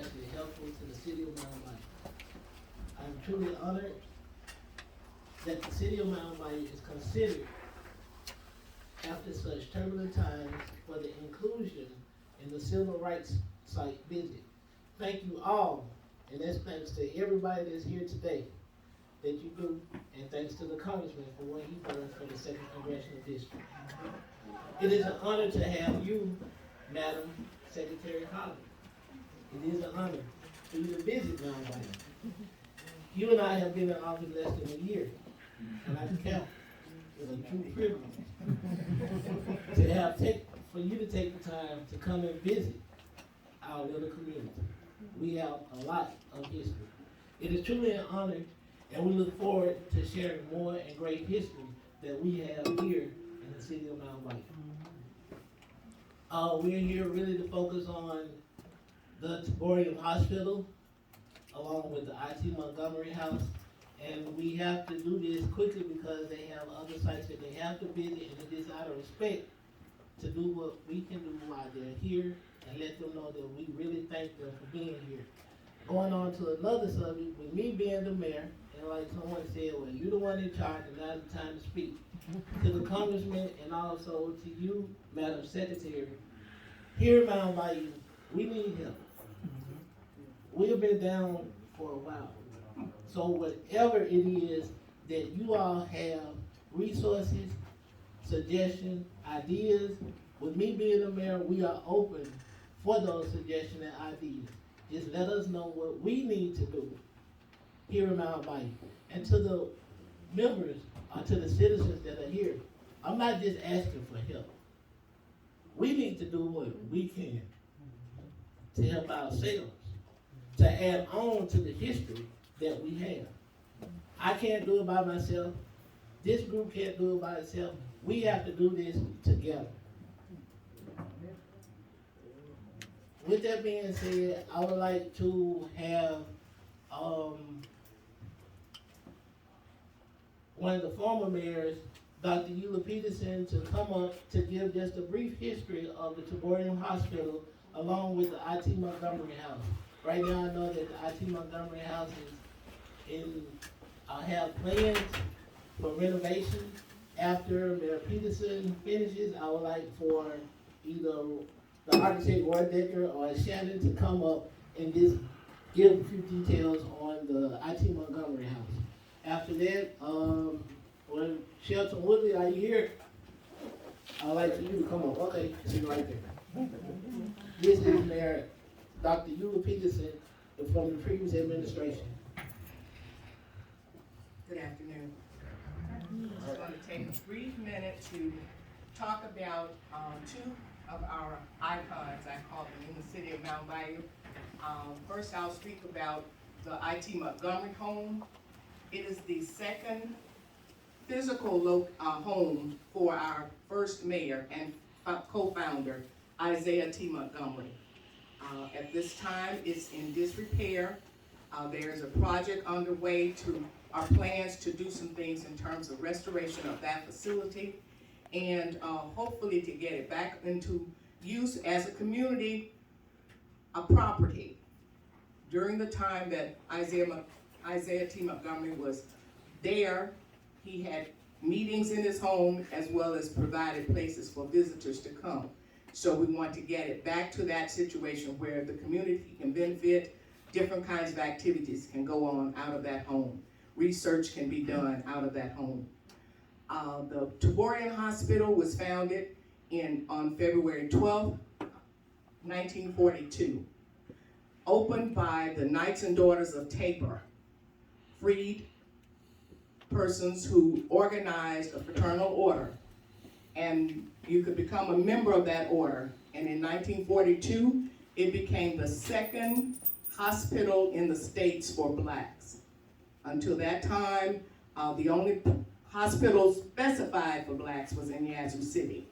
especially helpful to the city of Mound Bayou. I'm truly honored that the city of Mound Bayou is considered, after such turbulent times, for the inclusion in the civil rights site visit. Thank you all, and that's thanks to everybody that's here today that you do, and thanks to the Congressman for what he does for the 2nd Congressional District. It is an honor to have you, Madam Secretary Holly. It is an honor for you to visit Mound Bayou. You and I have been in office less than a year, and I can count. It's a true privilege to have for you to take the time to come and visit our little community. We have a lot of history. It is truly an honor, and we look forward to sharing more and great history that we have here in the city of Mound Bayou. We're here really to focus on the Taborium Hospital, along with the IT Montgomery House, and we have to do this quickly because they have other sites that they have to visit, and it is out of respect to do what we can do while they're here and let them know that we really thank them for being here. Going on to another subject, with me being the mayor, and like someone said, well, you're the one in charge and now's the time to speak. To the Congressman and also to you, Madam Secretary, here in Mound Bayou, we need help. We have been down for a while. So whatever it is that you all have, resources, suggestions, ideas, with me being the mayor, we are open for those suggestions and ideas. Just let us know what we need to do here in Mound Bayou. And to the members, or to the citizens that are here, I'm not just asking for help. We need to do what we can to help ourselves, to add on to the history that we have. I can't do it by myself. This group can't do it by itself. We have to do this together. With that being said, I would like to have one of the former mayors, Dr. Eula Peterson, to come up to give just a brief history of the Taborium Hospital along with the IT Montgomery House. Right now I know that the IT Montgomery House is have plans for renovation. After Mayor Peterson finishes, I would like for either the architect Roy Decker or Shannon to come up and just give a few details on the IT Montgomery House. After that, when Shelton Woodley, are you here? I'd like for you to come up. Okay, see you right there. This is Mayor Dr. Eula Peterson from the previous administration. Good afternoon. I'm just going to take a brief minute to talk about two of our icons, I call them, in the city of Mound Bayou. First, I'll speak about the IT Montgomery home. It is the second physical home for our first mayor and co-founder, Isaiah T. Montgomery. At this time, it's in disrepair. There's a project underway to our plans to do some things in terms of restoration of that facility and hopefully to get it back into use as a community, a property. During the time that Isaiah T. Montgomery was there, he had meetings in his home as well as provided places for visitors to come. So we want to get it back to that situation where the community can benefit, different kinds of activities can go on out of that home. Research can be done out of that home. The Taborium Hospital was founded on February 12th, 1942. Opened by the Knights and Daughters of Tabor, freed persons who organized a fraternal order. And you could become a member of that order. And in 1942, it became the second hospital in the States for blacks. Until that time, the only hospital specified for blacks was in Yazoo City.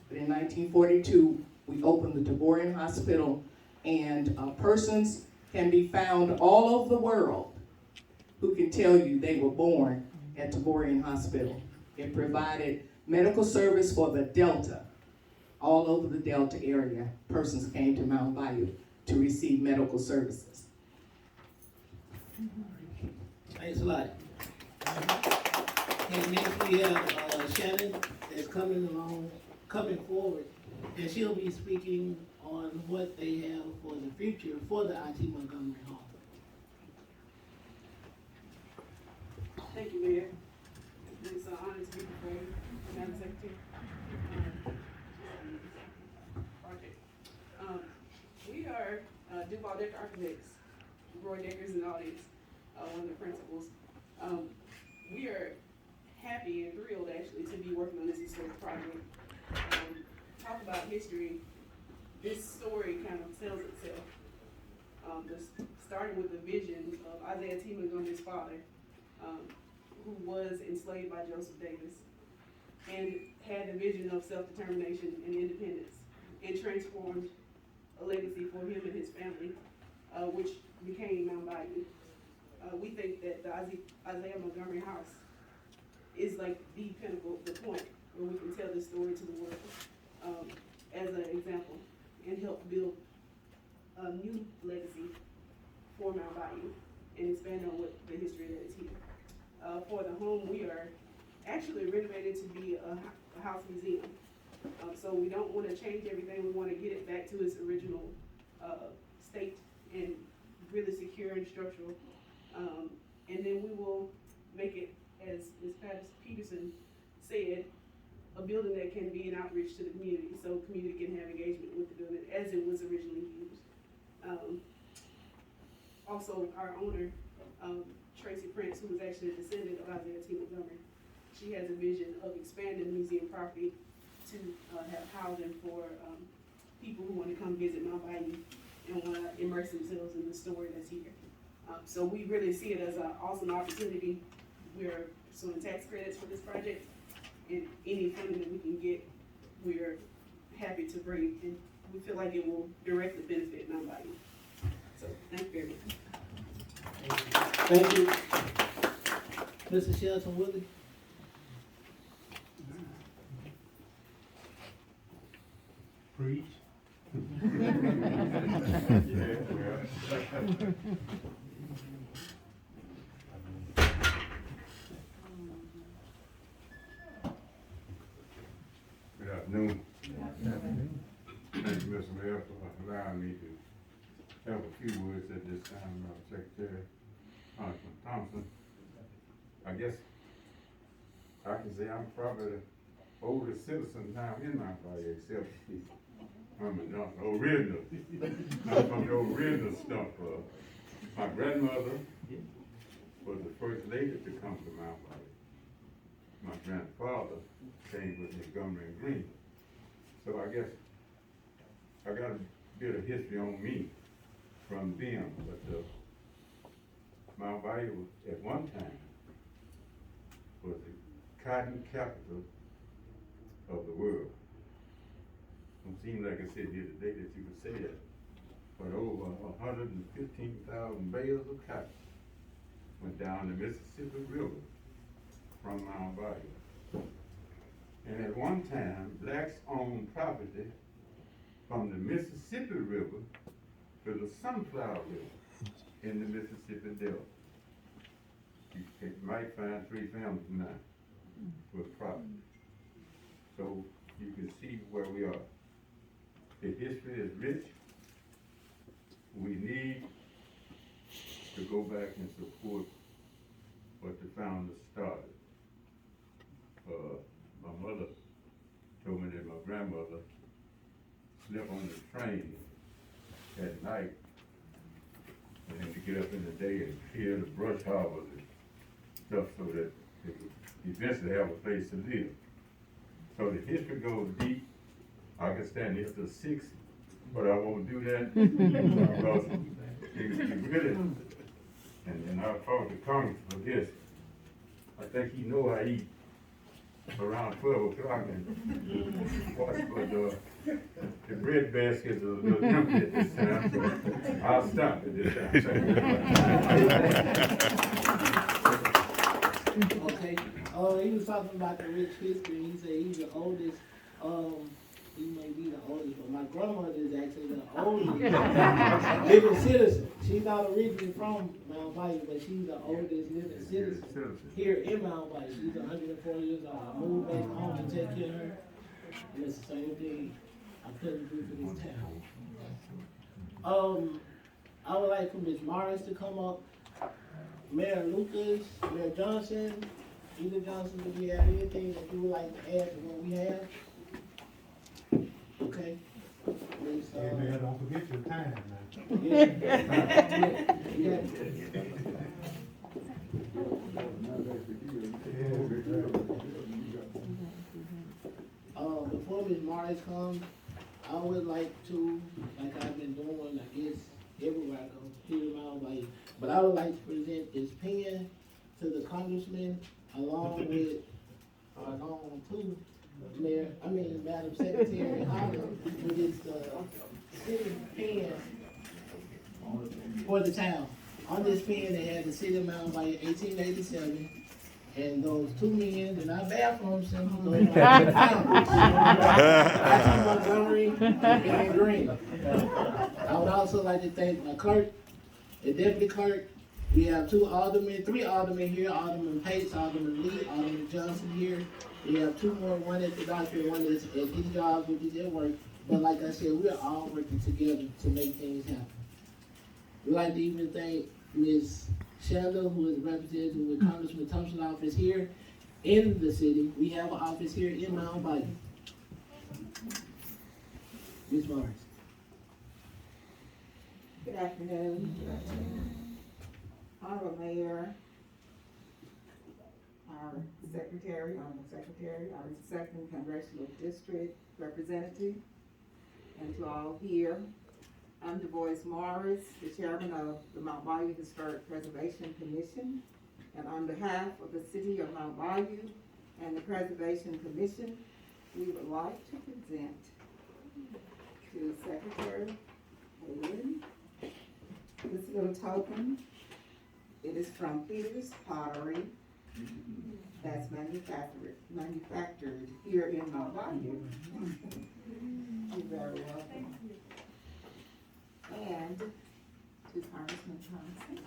But in 1942, we opened the Taborium Hospital, and persons can be found all over the world who can tell you they were born at Taborium Hospital. It provided medical service for the Delta, all over the Delta area. Persons came to Mound Bayou to receive medical services. Thanks a lot. And next we have Shannon that's coming forward, and she'll be speaking on what they have for the future for the IT Montgomery Hall. Thank you, Mayor. It's an honor to be before you, Madam Secretary. We are Duval Decker Architects, Roy Decker's in the audience, one of the principals. We are happy and thrilled actually to be working on this historic project. Talk about history, this story kind of tells itself. Just starting with the vision of Isaiah T. Montgomery's father, who was enslaved by Joseph Davis and had the vision of self-determination and independence and transformed a legacy for him and his family, which became Mound Bayou. We think that the Isaiah Montgomery House is like the pinnacle, the point where we can tell this story to the world as an example and help build a new legacy for Mound Bayou and expand on what the history that is here. For the home, we are actually renovated to be a house museum. So we don't want to change everything. We want to get it back to its original state and really secure and structural. And then we will make it, as Ms. Peterson said, a building that can be an outreach to the community, so community can have engagement with the building as it was originally used. Also, our owner, Tracy Prince, who was actually a descendant of Isaiah T. Montgomery, she has a vision of expanding the museum property to have housing for people who want to come visit Mound Bayou and want to immerse themselves in the story that's here. So we really see it as an awesome opportunity. We're pursuing tax credits for this project, and any funding that we can get, we're happy to bring, and we feel like it will directly benefit Mound Bayou. So thank you very much. Thank you. Mr. Shelton Woodley. Preach. Good afternoon. Thank you, Mr. Mayor, for allowing me to have a few words at this time, Secretary Congressman Thompson. I guess I can say I'm probably the oldest citizen now in my body, except I'm the original. I'm from the original stuff. My grandmother was the first lady to come to Mound Bayou. My grandfather came with Montgomery and Green. So I guess I got a bit of history on me from them, but Mound Bayou at one time was the cotton capital of the world. Don't seem like I said here today that you could say that, but over 115,000 bales of cotton went down the Mississippi River from Mound Bayou. And at one time, blacks owned property from the Mississippi River to the Sunflower River in the Mississippi Delta. You might find 3 families now with property. So you can see where we are. The history is rich. We need to go back and support what the founders started. My mother told me that my grandmother slept on the train at night and then to get up in the day and clear the brush harbors and stuff so that they could eventually have a place to live. So the history goes deep. I can stand here till 6, but I won't do that because you really, and I talked to Congress for this. I think he know I eat around 12 o'clock and watch, but the bread baskets are a little empty at this time, so I'll stop at this Okay. He was talking about the rich history. He said he's the oldest she may be the oldest, but my grandmother is actually the oldest living citizen. She's not originally from Mound Bayou, but she's the oldest living citizen here in Mound Bayou. She's 104 years old. I moved back home to take care of her, and it's the same thing I couldn't do for this town. I would like for Ms. Morris to come up, Mayor Lucas, Mayor Johnson, either Johnson, if you have anything that you would like to add to what we have. Okay. Ms., Hey, man, don't forget your time now. yeah. Before Ms. Morris comes, I would like to, like I've been doing, I guess, everywhere I go, here in Mound Bayou, but I would like to present this pen to the congressman along to Madam Secretary Holland, with this, city pen for the town. On this pen, they had the city of Mound Bayou 1887, and those two men, they're not bad for themselves, those are the founders. I.T. Montgomery and Ben Green. I would also like to thank my clerk, the deputy clerk. We have three aldermen here, Alderman Pates, Alderman Lee, Alderman Johnson here. We have two more, one at the doctor, one is at his job, which is at work. But like I said, we are all working together to make things happen. We'd like to even thank Ms. Shanda, who is represented with Congressman Thompson's office here in the city. We have an office here in Mound Bayou. Ms. Morris. Good afternoon. Honorable Mayor, our Honorable Secretary, our Second Congressional District Representative, and to all here. I'm DuBois Morris, the Chairman of the Mound Bayou Historic Preservation Commission, and on behalf of the City of Mound Bayou and the Preservation Commission, we would like to present to Secretary Hayden this little token. It is from Peter's Pottery that's manufactured here in Mound Bayou. You're very welcome. And to Congressman Thompson.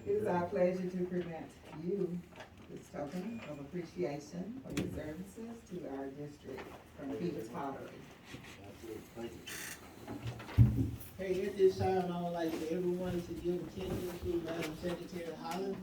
It is our pleasure to present you this token of appreciation for your services to our district from Peter's Pottery. Hey, at this time, I would like for everyone to give attention to Madam Secretary Holland.